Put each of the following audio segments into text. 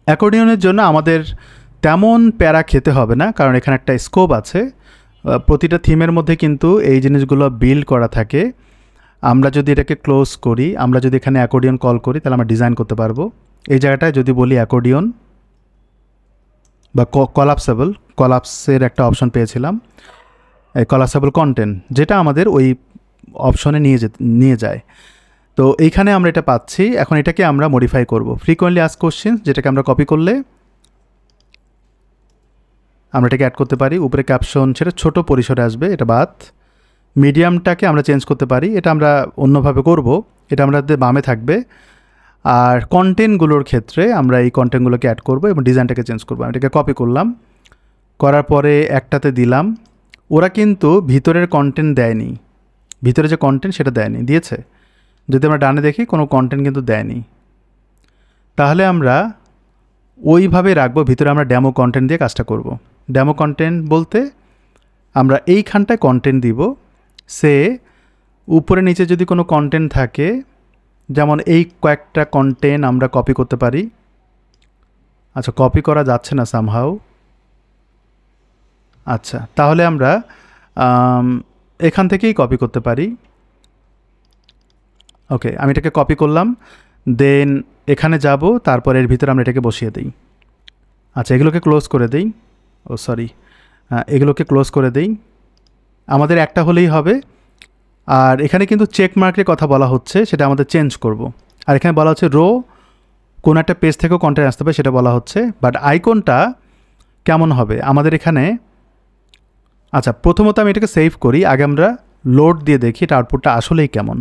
অ্যাকর্ডিয়নের জন্য আমাদের তেমন প্যারা খেতে হবে না, কারণ এখানে একটা স্কোপ আছে। প্রতিটা থিমের মধ্যে কিন্তু এই জিনিসগুলো বিল্ড করা থাকে। আমরা যদি এটাকে ক্লোজ করি, আমরা যদি এখানে অ্যাকর্ডিয়ন কল করি, তাহলে আমরা ডিজাইন করতে পারবো। এই জায়গাটায় যদি বলি অ্যাকর্ডিয়ন বা কলাপসেবল, কলাপসের একটা অপশন পেয়েছিলাম, এই কলাপসেবল কন্টেন্ট, যেটা আমাদের ওই অপশনে নিয়ে যায়। তো এইখানে আমরা এটা পাচ্ছি। এখন এটাকে আমরা মডিফাই করব। ফ্রিকোয়েন্টলি আস্ক কোশ্চেন, যেটাকে আমরা কপি করলে আমরা এটাকে অ্যাড করতে পারি। উপরে ক্যাপশন সেটা ছোট পরিসরে আসবে, এটা বাদ। মিডিয়ামটাকে আমরা চেঞ্জ করতে পারি, এটা আমরা অন্যভাবে করব, এটা আমাদের বামে থাকবে। আর কন্টেন্টগুলোর ক্ষেত্রে আমরা এই কন্টেন্টগুলোকে অ্যাড করব এবং ডিজাইনটাকে চেঞ্জ করবো। আমি এটাকে কপি করলাম, করার পরে একটাতে দিলাম। ওরা কিন্তু ভিতরের কন্টেন্ট দেয়নি, ভিতরে যে কন্টেন্ট সেটা দেয়নি, দিয়েছে যদি আমরা ডানে দেখি কোনো কন্টেন্ট কিন্তু দেয়নি। তাহলে আমরা ওইভাবে রাখবো, ভিতরে আমরা ডেমো কন্টেন্ট দিয়ে কাজটা করব। ডেমো কন্টেন্ট বলতে আমরা এইখানটায় কন্টেন্ট দিব, সে উপরে নিচে যদি কোনো কন্টেন্ট থাকে, যেমন এই কয়েকটা কন্টেন্ট আমরা কপি করতে পারি। আচ্ছা, কপি করা যাচ্ছে না সামহাউ। আচ্ছা, তাহলে আমরা এখান থেকেই কপি করতে পারি। ওকে, আমি এটাকে কপি করলাম, দেন এখানে যাব, তারপর এর ভিতরে আমরা এটাকে বসিয়ে দিই। আচ্ছা, এগুলোকে ক্লোজ করে দিই। ও সরি, এগুলোকে ক্লোজ করে দিই। আমাদের একটা হলেই হবে। আর এখানে কিন্তু চেক মার্কের কথা বলা হচ্ছে, সেটা আমাদের চেঞ্জ করব। আর এখানে বলা হচ্ছে রো কোনো একটা পেজ থেকেও কন্টেন্ট আসতে হবে, সেটা বলা হচ্ছে। বাট আইকনটা কেমন হবে আমাদের এখানে। আচ্ছা, প্রথমত আমি এটাকে সেভ করি, আগে আমরা লোড দিয়ে দেখি এটা আউটপুটটা আসলেই কেমন।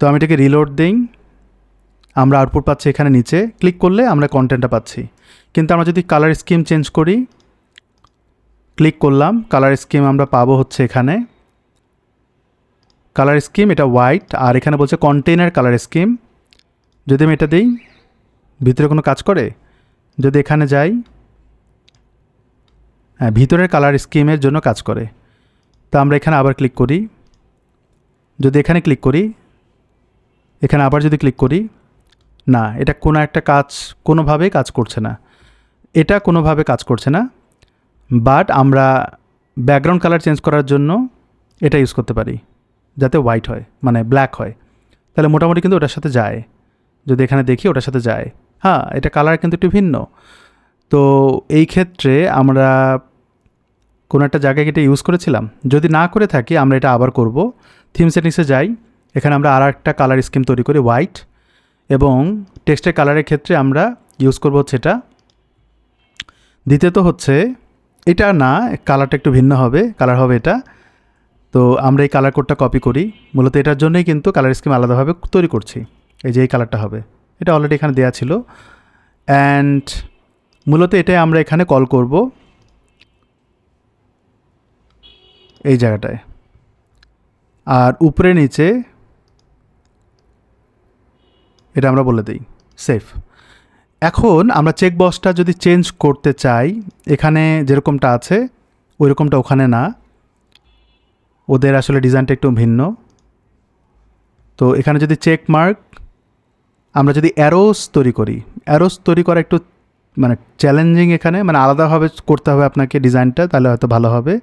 তো আমি এটাকে রিলোড দিই, আমরা আউটপুট পাচ্ছি এখানে নিচে। ক্লিক করলে আমরা কন্টেন্টটা পাচ্ছি। কিন্তু আমরা যদি কালার স্কিম চেঞ্জ করি, ক্লিক করলাম, কালার স্কিম আমরা পাবো হচ্ছে এখানে কালার স্কিম, এটা হোয়াইট। আর এখানে বলছে কন্টেইনার কালার স্কিম। যদি আমি এটা দিই, ভিতরে কোনো কাজ করে? যদি এখানে যাই, হ্যাঁ, ভিতরের কালার স্কিমের জন্য কাজ করে। তো আমরা এখানে আবার ক্লিক করি, যদি এখানে ক্লিক করি, এখানে আবার যদি ক্লিক করি, না, এটা কোনো একটা কাজ কোনোভাবেই কাজ করছে না, এটা কোনোভাবে কাজ করছে না। বাট আমরা ব্যাকগ্রাউন্ড কালার চেঞ্জ করার জন্য এটা ইউজ করতে পারি, যাতে হোয়াইট হয়, মানে ব্ল্যাক হয়। তাহলে মোটামুটি কিন্তু ওটার সাথে যায়। যদি এখানে দেখি ওটার সাথে যায়, হ্যাঁ, এটা কালার কিন্তু একটু ভিন্ন। তো এই ক্ষেত্রে আমরা কোনো একটা জায়গায় এটা ইউজ করেছিলাম। যদি না করে থাকি, আমরা এটা আবার করব। থিম সেটিংসে যাই, এখানে আমরা আর একটা কালার স্কিম তৈরি করি হোয়াইট, এবং টেক্সটের কালারের ক্ষেত্রে আমরা ইউজ করব হচ্ছে এটা। দ্বিতীয়ত হচ্ছে এটা না, কালারটা একটু ভিন্ন হবে, কালার হবে এটা। তো আমরা এই কালার কোডটা কপি করি, মূলত এটার জন্যই কিন্তু কালার স্কিম আলাদাভাবে তৈরি করছি। এই যে এই কালারটা হবে, এটা অলরেডি এখানে দেওয়া ছিল। অ্যান্ড মূলত এটাই আমরা এখানে কল করব এই জায়গাটায়। আর উপরে নিচে এটা আমরা বলে দিই সেফ। এখন আমরা চেক বক্সটা যদি চেঞ্জ করতে চাই, এখানে যেরকমটা আছে ওই রকমটা ওখানে না, ওদের আসলে ডিজাইনটা একটু ভিন্ন। তো এখানে যদি চেক মার্ক, আমরা যদি অ্যারোস তৈরি করি, অ্যারোস তৈরি করা একটু মানে চ্যালেঞ্জিং, এখানে মানে আলাদাভাবে করতে হবে আপনাকে ডিজাইনটা, তাহলে হয়তো ভালো হবে।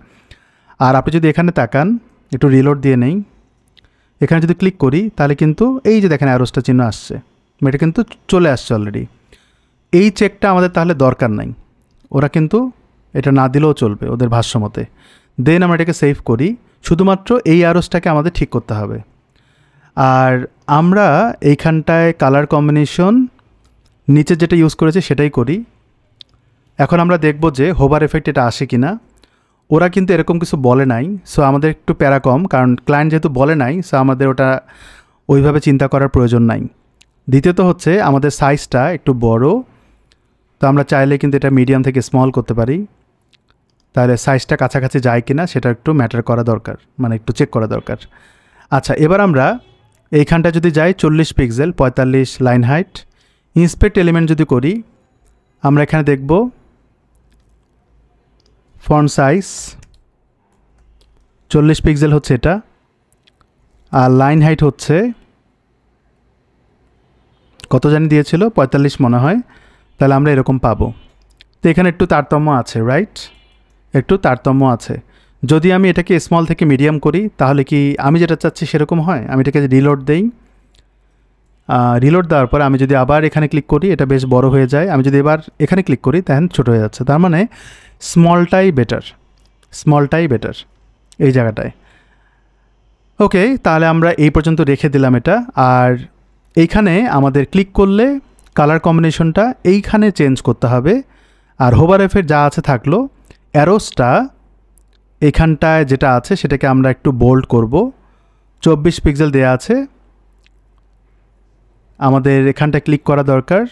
আর আপনি যদি এখানে তাকান, একটু রিলোড দিয়ে নেই, এখানে যদি ক্লিক করি, তাহলে কিন্তু এই যে দেখেন অ্যারোসটা চিহ্ন আসছে, এটা কিন্তু চলে আসছে অলরেডি। এই চেকটা আমাদের তাহলে দরকার নাই, ওরা কিন্তু এটা না দিলেও চলবে ওদের ভাষ্য মতে। দেন আমরা এটাকে সেভ করি, শুধুমাত্র এই অ্যারোসটাকে আমাদের ঠিক করতে হবে। আর আমরা এইখানটায় কালার কম্বিনেশন নিচে যেটা ইউজ করেছি সেটাই করি। এখন আমরা দেখব যে হোভার এফেক্ট এটা আসে কি না। ওরা কিন্তু এরকম কিছু বলে নাই, সো আমাদের একটু প্যারা কম, কারণ ক্লায়েন্ট যেহেতু বলে নাই, সো আমাদের ওটা ওইভাবে চিন্তা করার প্রয়োজন নাই। দ্বিতীয়ত হচ্ছে আমাদের সাইজটা একটু বড়, তো আমরা চাইলে কিন্তু এটা মিডিয়াম থেকে স্মল করতে পারি। তাহলে সাইজটা কাছাকাছি যায় কি না সেটা একটু ম্যাটার করা দরকার, মানে একটু চেক করা দরকার। আচ্ছা, এবার আমরা এইখানটা যদি যাই 40 pixel 45 line height, inspect element যদি করি, আমরা এখানে দেখব ফন্ট সাইজ 40 পিক্সেল হচ্ছে এটা, আর লাইন হাইট হচ্ছে কত জানি দিয়েছিল, 45 মনে হয়, তাহলে আমরা এরকম পাবো। তো এখানে একটু তারতম্য আছে, রাইট? একটু তারতম্য আছে। যদি আমি এটাকে স্মল থেকে মিডিয়াম করি তাহলে কি আমি যেটা চাচ্ছি সেরকম হয়? আমি এটাকে রিলোড দেই, রিলোড দেওয়ার পর আমি যদি আবার এখানে ক্লিক করি এটা বেশ বড় হয়ে যায়। আমি যদি এবার এখানে ক্লিক করি তখন ছোট হয়ে যাচ্ছে। তার মানে স্মলটাই বেটার, স্মলটাই বেটার এই জায়গাটায়। ওকে, তাহলে আমরা এই পর্যন্ত রেখে দিলাম এটা। আর এইখানে আমাদের ক্লিক করলে কালার কম্বিনেশনটা এইখানে চেঞ্জ করতে হবে। আর হোভার এফের যা আছে থাকলো, অ্যারোসটা এখানটায় যেটা আছে সেটাকে আমরা একটু বোল্ড করব। 24 পিক্সেল দেয়া আছে, আমাদের এখানটায় ক্লিক করা দরকার।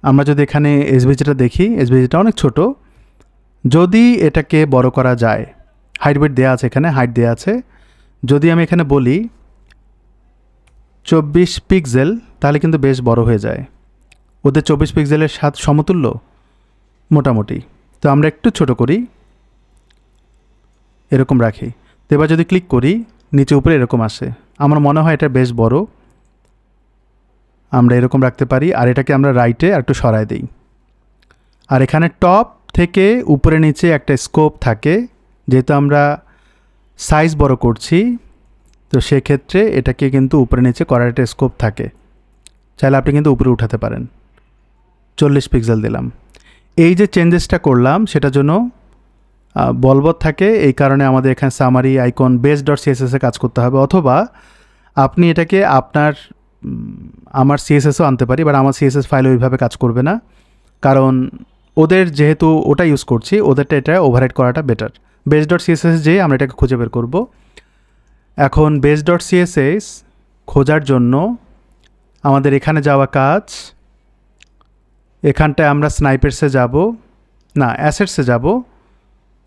আমরা যদি এখানে এসভিজিটা দেখি, এসভিজিটা অনেক ছোট। যদি এটাকে বড় করা যায়, হাইট ওয়েট দেওয়া আছে, এখানে হাইট দেওয়া আছে, যদি আমি এখানে বলি 24 পিক্সেল তাহলে কিন্তু বেশ বড় হয়ে যায়। ওদের 24 পিক্সেলের সাথে সমতুল্য মোটামুটি। তো আমরা একটু ছোট করি, এরকম রাখি। তো এবার যদি ক্লিক করি নিচে উপরে এরকম আসে। আমার মনে হয় এটা বেশ বড়, আমরা এরকম রাখতে পারি। আর এটাকে আমরা রাইটে আর একটু সরায় দিই। আর এখানে টপ থেকে উপরে নিচে একটা স্কোপ থাকে, যেহেতু আমরা সাইজ বড় করছি তো সেক্ষেত্রে এটাকে কিন্তু উপরে নিচে করার একটা স্কোপ থাকে। চাইলে আপনি কিন্তু উপরে উঠাতে পারেন। 40 পিক্সেল দিলাম। এই যে চেঞ্জেসটা করলাম সেটার জন্য বলবৎ থাকে, এই কারণে আমাদের এখানে সামারি আইকন base.css-এ কাজ করতে হবে। অথবা আপনি এটাকে আমার CSS-ও আনতে পারি, বাট আমার CSS ফাইল ওইভাবে কাজ করবে না, কারণ ওদের যেহেতু ওটা ইউজ করছি ওদেরটা এটা ওভাররাইট করাটা বেটার। base.css যেয়ে আমরা এটাকে খুঁজে বের করব। এখন base.css খোঁজার জন্য আমাদের এখানে যাওয়া কাজ, এখানটায় আমরা স্নাইপার্সে যাব, না অ্যাসেটসে যাব,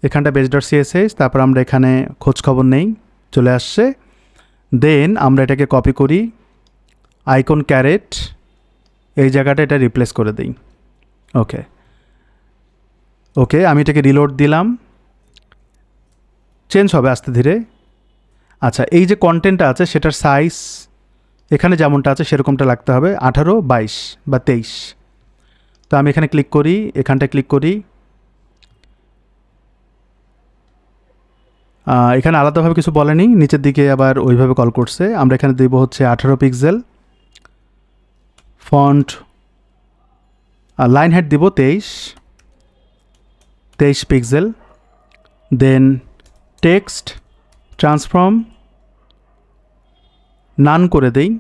এখানটা base.css, তারপর আমরা এখানে খোঁজখবর নেই, চলে আসছে। দেন আমরা এটাকে কপি করি, আইকন ক্যারেট এই জায়গাটা এটা রিপ্লেস করে দিই। ওকে ওকে, আমি এটাকে রিলোড দিলাম, চেঞ্জ হবে আস্তে ধীরে। আচ্ছা, এই যে কন্টেন্টটা আছে সেটার সাইজ এখানে যেমনটা আছে সেরকমটা লাগতে হবে, 18, 22 বা 23। তো আমি এখানে ক্লিক করি, এখানটায় ক্লিক করি, এখানে আলাদাভাবে কিছু বলেনি, নিচের দিকে আবার ওইভাবে কল করছে। আমরা এখানে দেব হচ্ছে 18 পিক্সেল, ফন্ট লাইন হাইট দিব 23 পিক্সেল, দেন টেক্সট ট্রান্সফর্ম নান করে দেই,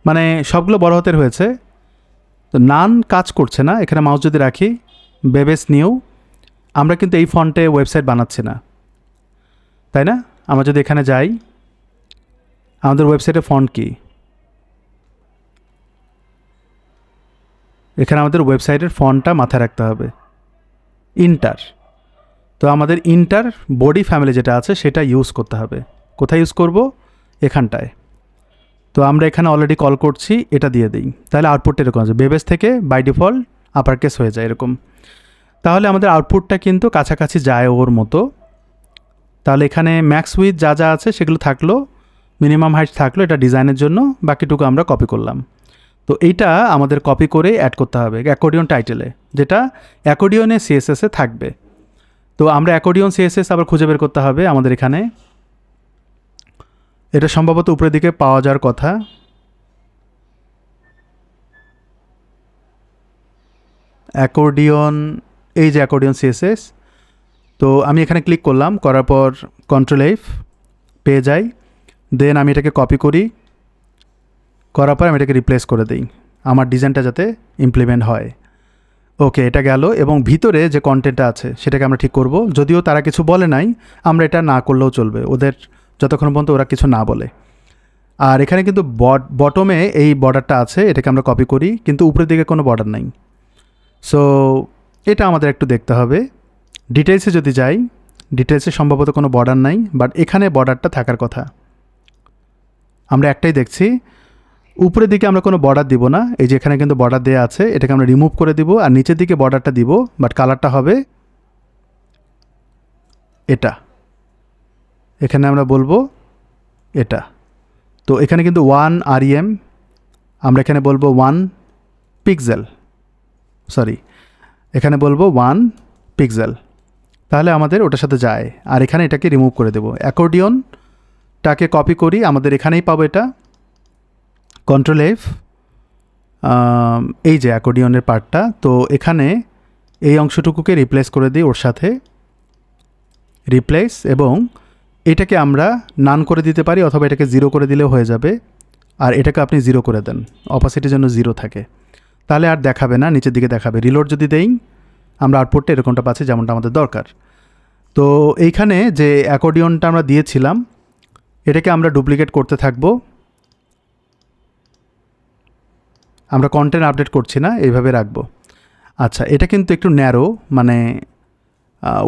মানে সবগুলো বড় হাতের হয়েছে তো নান কাজ করছে না। এখানে মাউস যদি রাখি বেবেস নিউ, আমরা কিন্তু এই ফন্টে ওয়েবসাইট বানাচ্ছি না, তাই না? আমরা যদি এখানে যাই, আমাদের ওয়েবসাইটে ফন্ট কি, এখানে আমাদের ওয়েবসাইটের ফন্টটা মাথায় রাখতে হবে ইন্টার। তো আমাদের ইন্টার বডি ফ্যামিলি যেটা আছে সেটা ইউজ করতে হবে। কোথায় ইউজ করব? এখানটায়। তো আমরা এখানে অলরেডি কল করছি, এটা দিয়ে দিই, তাহলে আউটপুটটা এরকম আছে। বেবেস থেকে বাই ডিফল্ট আপার কেস হয়ে যায় এরকম। তাহলে আমাদের আউটপুটটা কিন্তু কাছাকাছি যায় ওর মতো। তাহলে এখানে ম্যাক্স উইথ যা যা আছে সেগুলো থাকলো, মিনিমাম হাইট থাকলো, এটা ডিজাইনের জন্য, বাকিটুকু আমরা কপি করলাম। তো এইটা আমাদের কপি করে অ্যাড করতে হবে অ্যাকর্ডিয়ন টাইটেলে, যেটা অ্যাকর্ডিয়নে CSS-এ থাকবে। তো আমরা অ্যাকর্ডিয়ন CSS আবার খুঁজে বের করতে হবে আমাদের এখানে। এটা সম্ভবত উপরের দিকে পাওয়া যাওয়ার কথা। অ্যাকর্ডিয়ন, এই যে অ্যাকর্ডিয়ন CSS। তো আমি এখানে ক্লিক করলাম, করার পর Ctrl+F পেয়ে যাই। দেন আমি এটাকে কপি করি, করার পর আমি এটাকে রিপ্লেস করে দিই আমার ডিজাইনটা যাতে ইমপ্লিমেন্ট হয়। ওকে, এটা গেল। এবং ভিতরে যে কন্টেন্টটা আছে সেটাকে আমরা ঠিক করব। যদিও তারা কিছু বলে নাই, আমরা এটা না করলেও চলবে, ওদের যতক্ষণ পর্যন্ত ওরা কিছু না বলে। আর এখানে কিন্তু বটমে এই বর্ডারটা আছে, এটাকে আমরা কপি করি, কিন্তু উপরের দিকে কোনো বর্ডার নাই। সো এটা আমাদের একটু দেখতে হবে। ডিটেলসে যদি যাই, ডিটেলসে সম্ভবত কোনো বর্ডার নাই, বাট এখানে বর্ডারটা থাকার কথা। আমরা একটাই দেখছি, উপরের দিকে আমরা কোনো বর্ডার দিব না। এই যে এখানে কিন্তু বর্ডার দেওয়া আছে, এটাকে আমরা রিমুভ করে দিব, আর নিচের দিকে বর্ডারটা দিব, বাট কালারটা হবে এটা। এখানে আমরা বলবো এটা। তো এখানে কিন্তু 1 REM, আমরা এখানে বলবো 1 পিক্সেল, সরি এখানে বলবো 1 পিক্সেল, তাহলে আমাদের ওটার সাথে যায়। আর এখানে এটাকে রিমুভ করে দেবো। অ্যাকর্ডিয়নটাকে কপি করি, আমাদের এখানেই পাবো এটা, কন্ট্রোল এফ, এই যে অ্যাকর্ডিয়নের পার্টটা, তো এখানে এই অংশটুকুকে রিপ্লেস করে দিই ওর সাথে, রিপ্লেস, এবং এটাকে আমরা নান করে দিতে পারি অথবা এটাকে 0 করে দিলেও হয়ে যাবে। আর এটাকে আপনি 0 করে দেন, অপাসিটির জন্য 0 থাকে, তাহলে আর দেখাবে না, নিচের দিকে দেখাবে। রিলোড যদি দেই আমরা আউটপুটটা এরকমটা পাচ্ছি যেমনটা আমাদের দরকার। তো এইখানে যে অ্যাকর্ডিয়নটা আমরা দিয়েছিলাম এটাকে আমরা ডুপ্লিকেট করতে থাকবো। আমরা কন্টেন্ট আপডেট করছি না, এইভাবে রাখবো। আচ্ছা, এটা কিন্তু একটু ন্যারো, মানে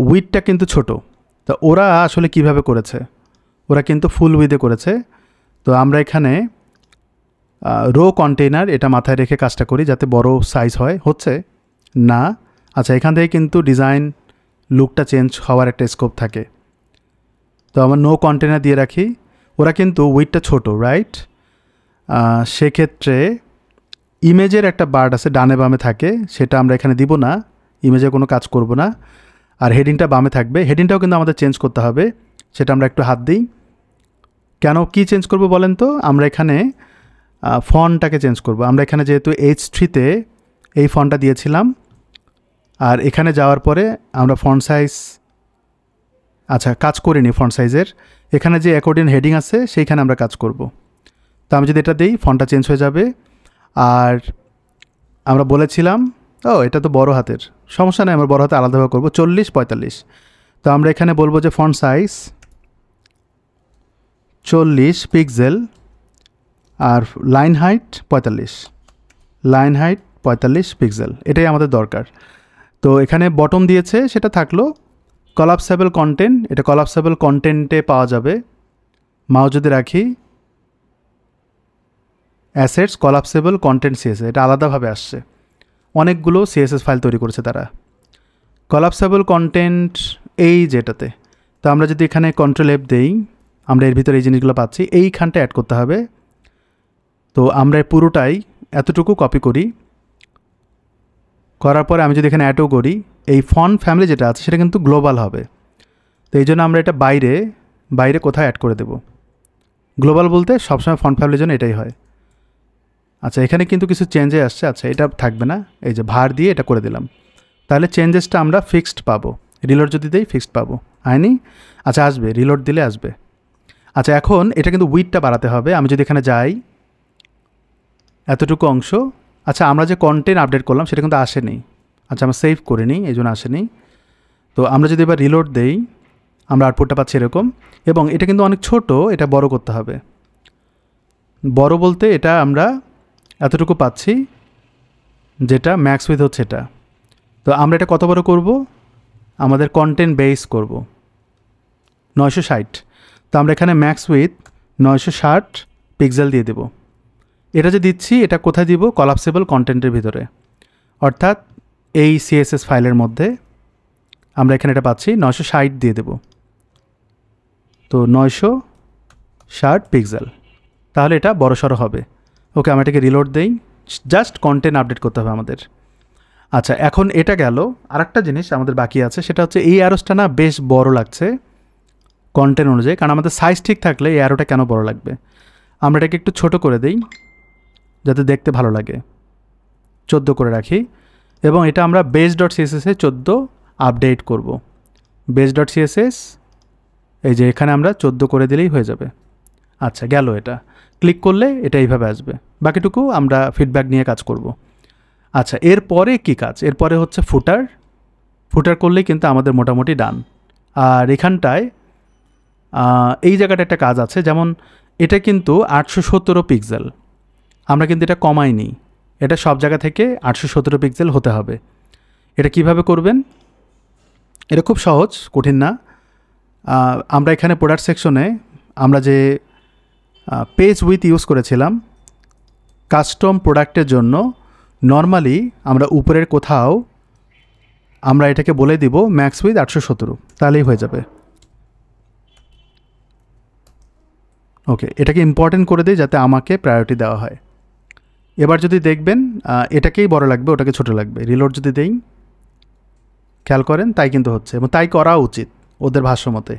উইথটা কিন্তু ছোট। তো ওরা আসলে কিভাবে করেছে, ওরা কিন্তু ফুল উইথে করেছে। তো আমরা এখানে রো কন্টেইনার এটা মাথায় রেখে কাজটা করি যাতে বড় সাইজ হয়, হচ্ছে না। আচ্ছা, এখান থেকে কিন্তু ডিজাইন লুকটা চেঞ্জ হওয়ার একটা স্কোপ থাকে। তো আমার নো কন্টেইনার দিয়ে রাখি, ওরা কিন্তু উইথটা ছোট, রাইট? সেক্ষেত্রে ইমেজের একটা বার্ড আছে ডানে বামে থাকে, সেটা আমরা এখানে দিব না, ইমেজে কোনো কাজ করব না। আর হেডিংটা বামে থাকবে, হেডিংটাও কিন্তু আমাদের চেঞ্জ করতে হবে, সেটা আমরা একটু হাত দিই। কেন, কি চেঞ্জ করব বলেন তো? আমরা এখানে ফন্টটাকে চেঞ্জ করব। আমরা এখানে যেহেতু H3-তে এই ফন্টটা দিয়েছিলাম, আর এখানে যাওয়ার পরে আমরা ফন্ট সাইজ, আচ্ছা কাজ করিনি ফন্ট সাইজের, এখানে যে অ্যাকর্ডিয়ন হেডিং আছে সেইখানে আমরা কাজ করব। তো আমি যদি এটা দিই ফন্টটা চেঞ্জ হয়ে যাবে। আর আমরা বলেছিলাম, এটা তো বড় হাতের, সমস্যা নেই, আমরা বড় হাতে আলাদাভাবে করবো, 40-45। তো আমরা এখানে বলবো যে ফন্ট সাইজ 40 পিক্সেল, আর line height 45, line height 45 pixel, এটাই আমাদের দরকার। তো এখানে বটম দিয়েছে, সেটা থাকলো। কলাপসেবল কন্টেন্ট, এটা কলাপসেবল কন্টেন্টে পাওয়া যাবে। মাউস যদি রাখি, অ্যাসেটস কলাপসেবল কন্টেন্ট সিএসএস, এটা আলাদাভাবে আসছে, অনেকগুলো সিএসএস ফাইল তৈরি করেছে তারা। কলাপসেবল কন্টেন্ট এই যেটাতে, তো আমরা যদি এখানে কন্ট্রোল এফ দেই, আমরা এর ভিতরে এই জিনিসগুলো পাচ্ছি, এইখানটা অ্যাড করতে হবে। তো আমরা পুরোটাই এতটুকু কপি করি, করার পরে আমি যদি এখানে অ্যাডও করি, এই ফন্ট ফ্যামিলি যেটা আছে সেটা কিন্তু গ্লোবাল হবে। তো এই জন্য আমরা এটা বাইরে কোথায় অ্যাড করে দেব। গ্লোবাল বলতে সবসময় ফন্ট ফ্যামিলির জন্য এটাই হয়। আচ্ছা, এখানে কিন্তু কিছু চেঞ্জে আসছে, আচ্ছা এটা থাকবে না, এই যে ভার দিয়ে এটা করে দিলাম, তাহলে চেঞ্জেসটা আমরা ফিক্সড পাবো। রিলোড যদি দেই ফিক্সড পাবো, হয়নি? আচ্ছা আসবে, রিলোড দিলে আসবে। আচ্ছা, এখন এটা কিন্তু উইথটা বাড়াতে হবে। আমি যদি এখানে যাই, এতটুকু অংশ, আচ্ছা আমরা যে কন্টেন্ট আপডেট করলাম সেটা কিন্তু আসেনি, আচ্ছা আমরা সেভ করে নিই, এই জন্য আসেনি। তো আমরা যদি এবার রিলোড দেই, আমরা আউটপুটটা পাচ্ছি এরকম। এবং এটা কিন্তু অনেক ছোট, এটা বড় করতে হবে। বড় বলতে এটা আমরা এতটুকু পাচ্ছি, যেটা ম্যাক্স উইথ হচ্ছে এটা। তো আমরা এটা কত বড় করব? আমাদের কন্টেন্ট বেস করব 960। তো আমরা এখানে ম্যাক্স উইথ 960 পিক্সেল দিয়ে দেব। এটা যে দিচ্ছি এটা কোথায় দিব? কলাপসেবল কন্টেন্টের ভিতরে, অর্থাৎ এই সিএসএস ফাইলের মধ্যে আমরা এখানে এটা পাচ্ছি 960 দিয়ে দেব। তো 960 পিক্সেল, তাহলে এটা বড়সড় হবে। ওকে, আমরা এটাকে রিলোড দেই, জাস্ট কন্টেন্ট আপডেট করতে হবে আমাদের। আচ্ছা, এখন এটা গেল। আরেকটা জিনিস আমাদের বাকি আছে, সেটা হচ্ছে এই অ্যারোসটা না বেশ বড় লাগছে কন্টেন্ট অনুযায়ী, কারণ আমাদের সাইজ ঠিক থাকলে এই অ্যারোটা কেন বড় লাগবে। আমরা এটাকে একটু ছোট করে দিই যাতে দেখতে ভালো লাগে, 14 করে রাখি। এবং এটা আমরা base.css-এ 14 আপডেট করব। base.css এই যে এখানে আমরা 14 করে দিলেই হয়ে যাবে। আচ্ছা গেল, এটা ক্লিক করলে এটা এইভাবে আসবে। বাকিটুকু আমরা ফিডব্যাক নিয়ে কাজ করব। আচ্ছা, এরপরে কি কাজ? এরপরে হচ্ছে ফুটার করলেই কিন্তু আমাদের মোটামুটি ডান। আর এখানটায় এই জায়গাটা একটা কাজ আছে, যেমন এটা কিন্তু 817 পিক্সেল, আমরা কিন্তু এটা কমাইনি, এটা সব জায়গা থেকে 817 পিক্সেল হতে হবে। এটা কিভাবে করবেন? এটা খুব সহজ, কঠিন না। আমরা এখানে প্রোডাক্ট সেকশনে আমরা যে পেজ উইথ ইউজ করেছিলাম কাস্টম প্রোডাক্টের জন্য, নর্মালি আমরা উপরের কোথাও আমরা এটাকে বলে দিব ম্যাক্স উইথ 817, তাহলেই হয়ে যাবে। ওকে, এটাকে ইম্পর্টেন্ট করে দিই যাতে আমাকে প্রায়োরিটি দেওয়া হয়। এবার যদি দেখবেন এটাকেই বড় লাগবে, ওটাকে ছোট লাগবে। রিলোড যদি দেই, খেয়াল করেন তাই কিন্তু হচ্ছে, এবং তাই করা উচিত ওদের ভাষ্য মতে।